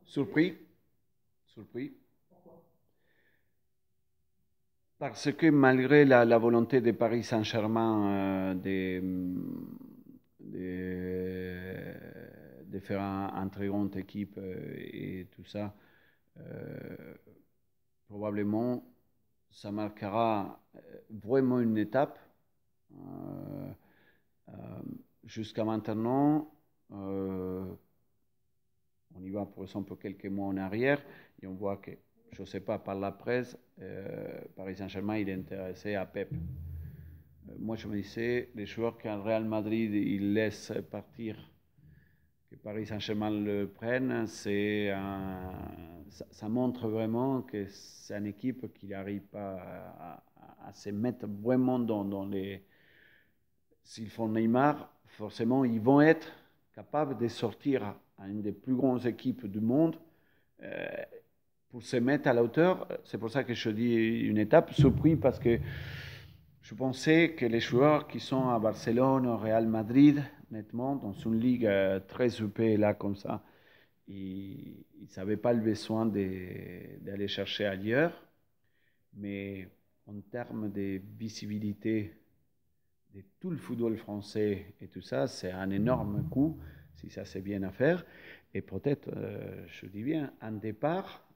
Surpris, surpris. Parce que malgré la volonté de Paris Saint-Germain de faire un très grande équipe et tout ça, euh, probablement ça marquera vraiment une étape. Euh, euh, Jusqu'à maintenant, on y va pour exemple quelques mois en arrière et on voit que, je ne sais pas, par la presse, Paris Saint-Germain il est intéressé à Pep. Moi je me disais, les joueurs qu'un Real Madrid il laisse partir, que Paris Saint-Germain le prenne, ça montre vraiment que c'est une équipe qui n'arrive pas à se mettre vraiment dans les... S'ils font Neymar, forcément ils vont être capables de sortir à une des plus grandes équipes du monde euh, pour se mettre à la hauteur. C'est pour ça que je dis une étape surpris parce que je pensais que les joueurs qui sont à Barcelone, au Real Madrid, nettement, dans une ligue très huppée là comme ça, ils n'avaient pas le besoin d'aller chercher ailleurs. Mais en termes de visibilité de tout le football français et tout ça, c'est un énorme coup si ça c'est bien à faire. Et peut-être, je dis bien, un départ,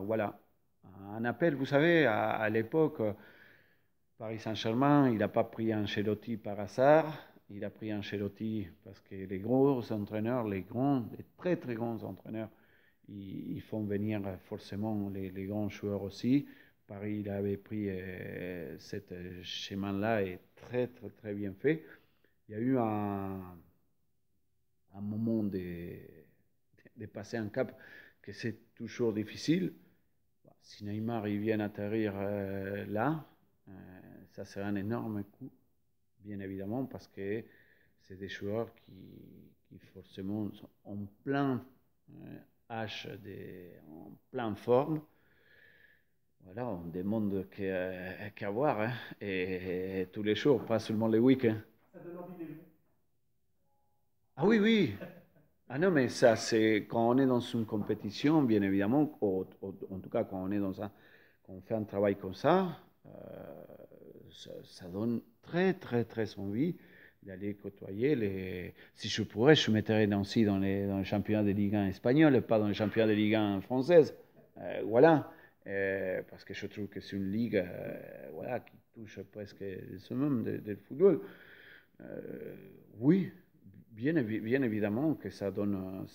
voilà, un appel. Vous savez, à l'époque, Paris Saint-Germain, il n'a pas pris Ancelotti par hasard. Il a pris Ancelotti parce que les gros entraîneurs, les grands, les très très grands entraîneurs, ils font venir forcément les grands joueurs aussi. Paris, il avait pris ce chemin-là et très très très bien fait. Il y a eu un moment de passer un cap que c'est toujours difficile. Si Neymar il vient atterrir là, euh, ça serait un énorme coup, bien évidemment, parce que c'est des joueurs qui forcément sont en plein âge, en pleine forme. Voilà, on demande qu'à voir, hein, et tous les jours, pas seulement les week-ends. Ça donne envie de les jouer. Ah oui, oui. Ah non, mais ça, c'est quand on est dans une compétition, bien évidemment, en tout cas quand on est quand on fait un travail comme ça, ça donne très, très, très envie d'aller côtoyer les... Si je pourrais, je mettrais aussi dans les championnats de Ligue 1 espagnol, pas dans les championnats de Ligue 1 française. Voilà. Parce que je trouve que c'est une ligue voilà, qui touche presque le summum de football. Euh, oui, bien évidemment que ça donne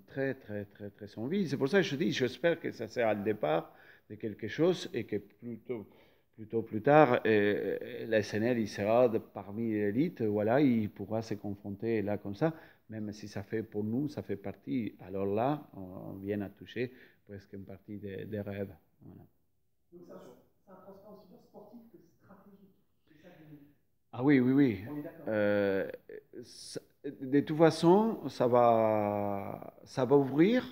très, très, très, très envie. C'est pour ça que je dis, j'espère que ça sera le départ de quelque chose et que plutôt plus tard, la SNL, il sera parmi l'élite, voilà, il pourra se confronter là comme ça, même si ça fait pour nous, ça fait partie, alors là, on vient à toucher presque une partie des rêves. Voilà. Donc c'est un transfert aussi bien sportif que stratégique. C'est ça que vous me dites. Ah oui, oui, oui. On est d'accord. Euh, de toute façon, ça va ouvrir.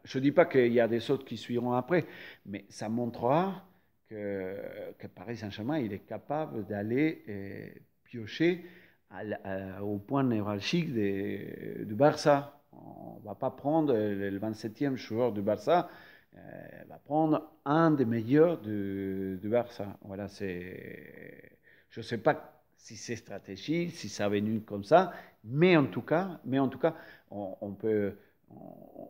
Je ne dis pas qu'il y a des autres qui suivront après, mais ça montrera que Paris Saint-Germain il est capable d'aller piocher au point névralgique du Barça. On ne va pas prendre le 27e joueur du Barça, on va prendre un des meilleurs du Barça. Voilà, je ne sais pas si c'est stratégique, si ça est venu comme ça, mais en tout cas on peut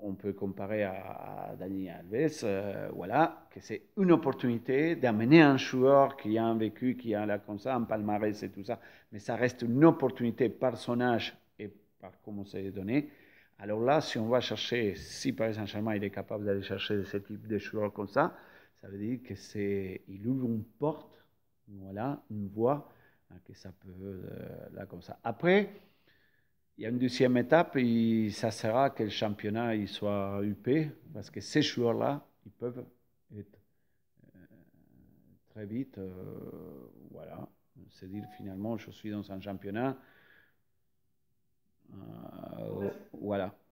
on peut comparer à Dani Alves, voilà, que c'est une opportunité d'amener un joueur qui a un vécu, qui a là comme ça, un palmarès et tout ça, mais ça reste une opportunité par son âge et par comment c'est donné. Alors là, si on va chercher, si Paris Saint-Germain il est capable d'aller chercher ce type de joueurs comme ça veut dire que il ouvre une porte, voilà, une voie, que ça peut, là comme ça. Après, il y a une deuxième étape et ça sera que le championnat il soit UP parce que ces joueurs-là, ils peuvent être très vite, voilà, c'est dire finalement je suis dans un championnat, voilà.